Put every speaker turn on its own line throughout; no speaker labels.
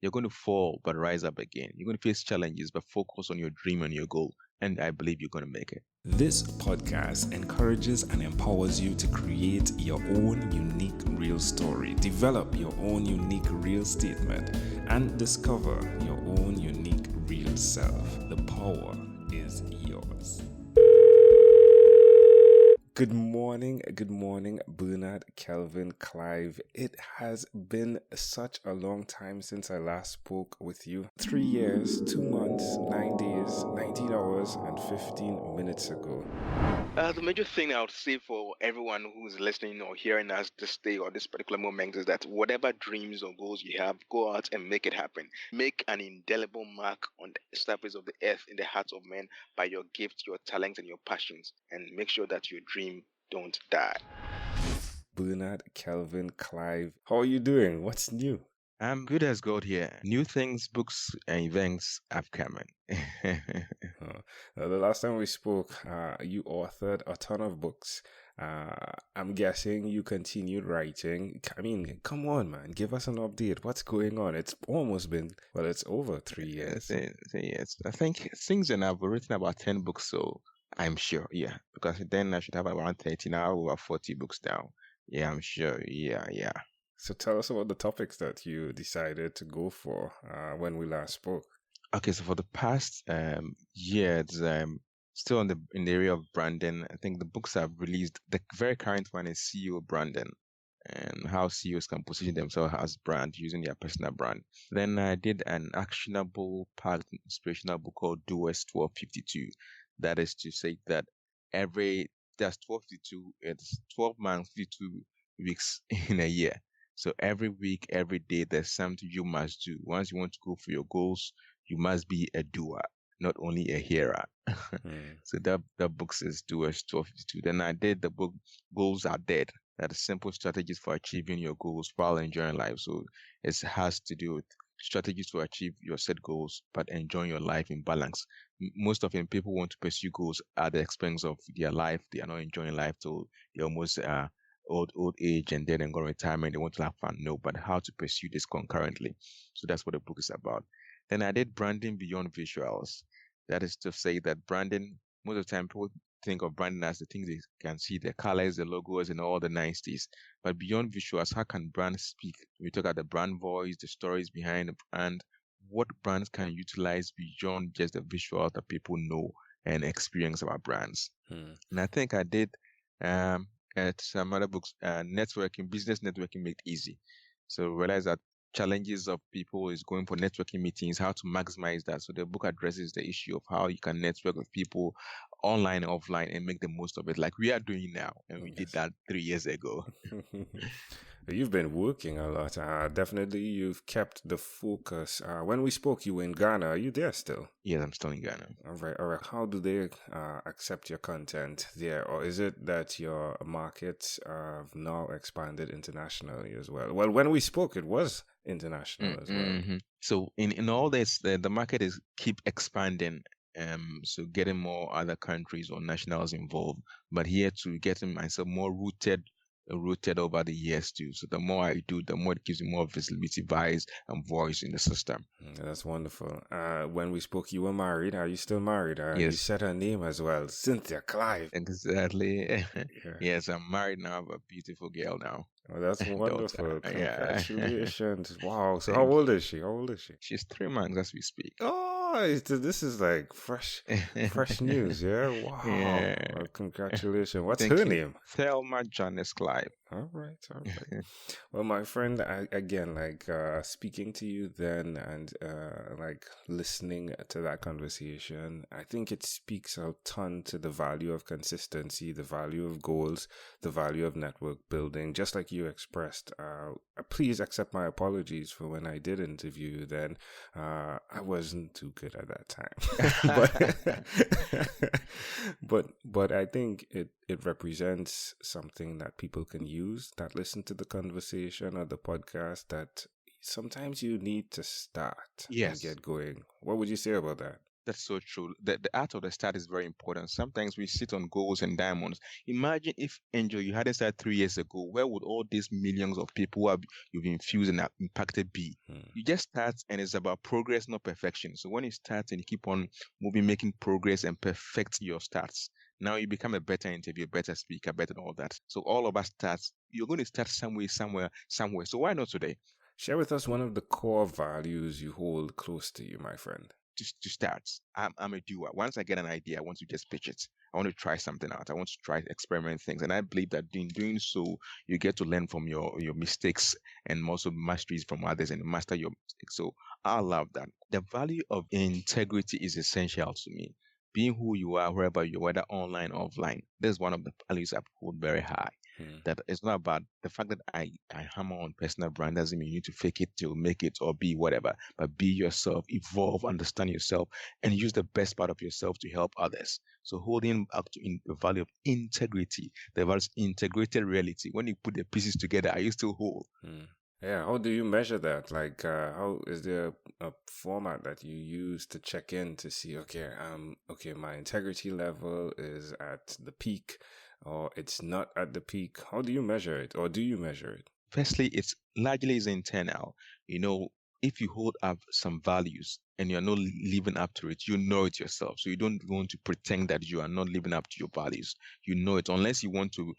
You're going to fall, but rise up again. You're going to face challenges, but focus on your dream and your goal. And I believe you're going to make it.
This podcast encourages and empowers you to create your own unique real story, develop your own unique real statement, and discover your own unique real self. The power is yours. Good morning, Bernard, Kelvin, Clive. It has been such a long time since I last spoke with you. 3 years, 2 months, 9 days, 19 hours, and 15 minutes ago.
The major thing I would say for everyone who's listening or hearing us this day or this particular moment is that whatever dreams or goals you have, go out and make it happen. Make an indelible mark on the surface of the earth in the hearts of men by your gifts, your talents, and your passions, and make sure that your dream don't die.
Bernard, Kelvin, Clive, how are you doing? What's new?
I'm good as God here. New things, books, and events have come in.
The last time we spoke, you authored a ton of books. I'm guessing you continued writing. I mean, come on, man. Give us an update. What's going on? It's almost been, it's over 3 years.
Yes, I think since then I've written about 10 books, so I'm sure, yeah. Because then I should have around 30 now, over 40 books now. Yeah, I'm sure. Yeah.
So tell us about the topics that you decided to go for when we last spoke.
Okay, so for the past years, still in the area of branding. I think the books I've released, the very current one is CEO branding and how CEOs can position themselves as brand using their personal brand. Then I did an actionable, packed, inspirational book called Doers 1252. That is to say that there's 1252, it's 12 months, 52 weeks in a year. So every week, every day, there's something you must do. Once you want to go for your goals, you must be a doer, not only a hearer. So that book says Doers 1252. Then I did the book Goals Are Dead. That is simple strategies for achieving your goals while enjoying life. So it has to do with strategies to achieve your set goals, but enjoying your life in balance. Most often, people want to pursue goals at the expense of their life. They are not enjoying life till they almost old age, and then they go retirement. They want to have fun. No, but how to pursue this concurrently. So that's what the book is about. Then I did branding beyond visuals. That is to say that branding, most of the time people think of branding as the things they can see, the colors, the logos, and all the niceties. But beyond visuals, how can brands speak? We talk about the brand voice, the stories behind the brand, what brands can utilize beyond just the visuals that people know and experience about brands. And I think I did at some other books, networking, business networking made easy. So realize that challenges of people is going for networking meetings, how to maximize that. So the book addresses the issue of how you can network with people online and offline and make the most of it, like we are doing now. And we did that 3 years ago.
You've been working a lot. Definitely, you've kept the focus. When we spoke, you were in Ghana. Are you there still?
Yes, I'm still in Ghana.
All right. How do they accept your content there? Or is it that your markets have now expanded internationally as well? Well, when we spoke, it was international as well.
So in all this, the market is keep expanding. So getting more other countries or nationals involved, but here to getting myself more rooted over the years too. So the more I do, the more it gives me more visibility, voice, and voice in the system.
That's wonderful. When we spoke, you were married. Are you still married?
Yes.
You said her name as well, Cynthia Clive.
Exactly. Yes, I'm married now. I have a beautiful girl now.
Oh, that's wonderful. Congratulations.
Yeah.
Wow. So how old is she?
She's 3 months as we speak.
Oh, this is like fresh news, yeah? Wow.
Yeah.
Well, congratulations. What's her name?
Thelma Janice Clive.
All right. Well, my friend, again, speaking to you then and listening to that conversation, I think it speaks a ton to the value of consistency, the value of goals, the value of network building, just like you expressed. Please accept my apologies for when I did interview you then. I wasn't too good at that time. but I think it represents something that people can use, that listen to the conversation or the podcast, that sometimes you need to start and get going. What would you say about that?
That's so true. The art of the start is very important. Sometimes we sit on goals and diamonds. Imagine if, Angel, you hadn't started 3 years ago, where would all these millions of people who have you've infused and have impacted be?
Hmm.
You just start, and it's about progress, not perfection. So when you start and you keep on moving, making progress and perfect your starts, now you become a better interviewer, better speaker, better all that. So all of us starts. You're going to start somewhere, somewhere, somewhere. So why not today?
Share with us one of the core values you hold close to you, my friend.
To start. I'm a doer. Once I get an idea, I want to just pitch it. I want to try something out. I want to try experiment things. And I believe that in doing so, you get to learn from your mistakes and also masteries from others and master your mistakes. So I love that. The value of integrity is essential to me. Being who you are, wherever you are, whether online or offline, this is one of the values I hold very high.
Hmm.
That it's not about the fact that I hammer on personal brand doesn't mean you need to fake it to make it or be whatever, but be yourself, evolve, understand yourself, and use the best part of yourself to help others. So holding up to the value of integrity, the value of integrated reality. When you put the pieces together, are you still whole?
Hmm. Yeah, how do you measure that? Like, how is there a format that you use to check in to see, okay, my integrity level is at the peak, or it's not at the peak? How do you measure it, or do you measure it?
Firstly, it's largely is internal. You know, if you hold up some values and you're not living up to it, you know it yourself. So you don't want to pretend that you are not living up to your values. You know it, unless you want to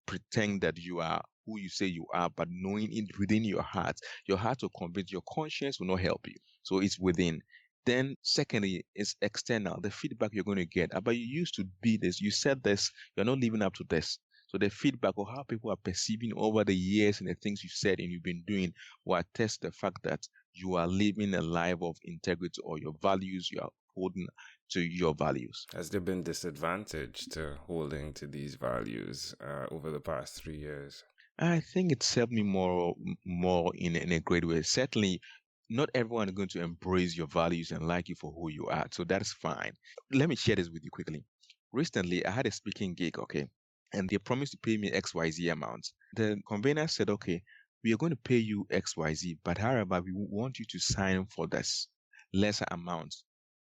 pretend that you are who you say you are, but knowing it within your heart will convince, your conscience will not help you. So it's within. Then, secondly, it's external. The feedback you're going to get. But you used to be this, you said this, you're not living up to this. So the feedback or how people are perceiving over the years and the things you said and you've been doing will attest the fact that you are living a life of integrity or your values, you are holding to your values.
Has there been disadvantage to holding to these values over the past 3 years?
I think it's helped me more in a great way. Certainly, not everyone is going to embrace your values and like you for who you are. So that's fine. Let me share this with you quickly. Recently, I had a speaking gig, okay, and they promised to pay me XYZ amount. The convener said, okay, we are going to pay you XYZ, but however, we want you to sign for this lesser amount.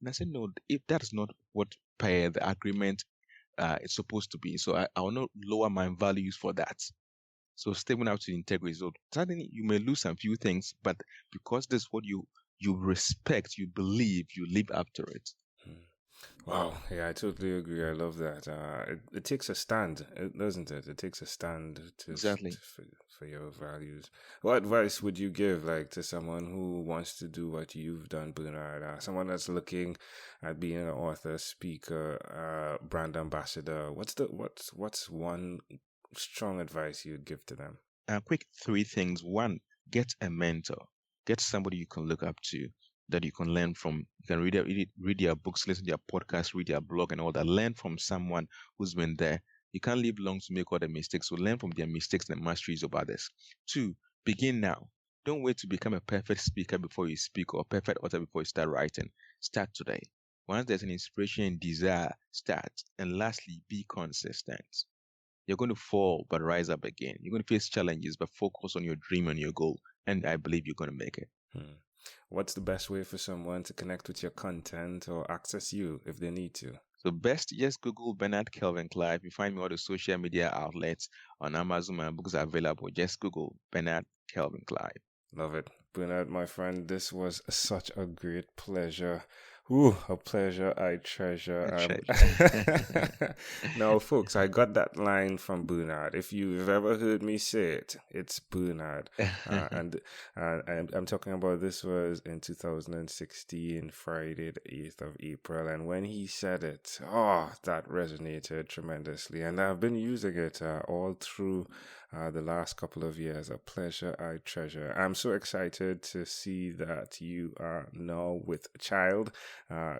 And I said, no, if that's not what per the agreement it's supposed to be, so I will not lower my values for that. So stepping out to integrity. So suddenly you may lose some few things, but because this is what you respect, you believe, you live up to it.
Hmm. Wow, yeah, I totally agree. I love that. It takes a stand, doesn't it? It takes a stand
Exactly.
for your values. What advice would you give, like, to someone who wants to do what you've done, Bernard? Someone that's looking at being an author, speaker, brand ambassador. What's one strong advice you'd give to them?
Quick three things. One, get a mentor. Get somebody you can look up to that you can learn from. You can read their books, listen to their podcast, read their blog and all that. Learn from someone who's been there. You can't live long to make all the mistakes. So learn from their mistakes and masteries of others. Two, begin now. Don't wait to become a perfect speaker before you speak or a perfect author before you start writing. Start today. Once there's an inspiration and desire, start. And lastly, be consistent. You're going to fall, but rise up again. You're going to face challenges, but focus on your dream and your goal. And I believe you're going to make it.
Hmm. What's the best way for someone to connect with your content or access you if they need to?
So best, just Google Bernard Kelvin Clive. You find me all the social media outlets on Amazon. My books are available. Just Google Bernard Kelvin Clive.
Love it. Bernard, my friend, this was such a great pleasure. Ooh, a pleasure I treasure.
A treasure.
Now, folks, I got that line from Bernard. If you've ever heard me say it, it's Bernard. And I'm talking about this was in 2016, Friday, the 8th of April. And when he said it, oh, that resonated tremendously. And I've been using it all through the last couple of years. A pleasure I treasure. I'm so excited to see that you are now with a child.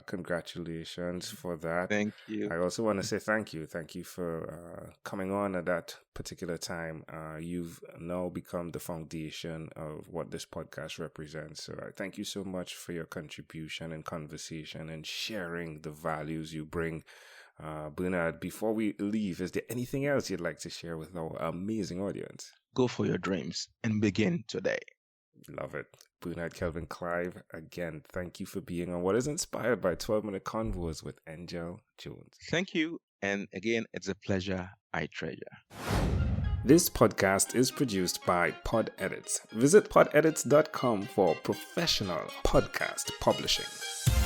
Congratulations for that.
Thank you.
I also want to say thank you. Thank you for coming on at that particular time. You've now become the foundation of what this podcast represents. So I thank you so much for your contribution and conversation and sharing the values you bring. Bernard, before we leave, is there anything else you'd like to share with our amazing audience?
Go for your dreams and begin today.
Love it. Brunette Kelvin Clive, again, thank you for being on what is inspired by 12-Minute Convos with Angel Jones.
Thank you. And again, it's a pleasure I treasure.
This podcast is produced by Pod Edits. Visit podedits.com for professional podcast publishing.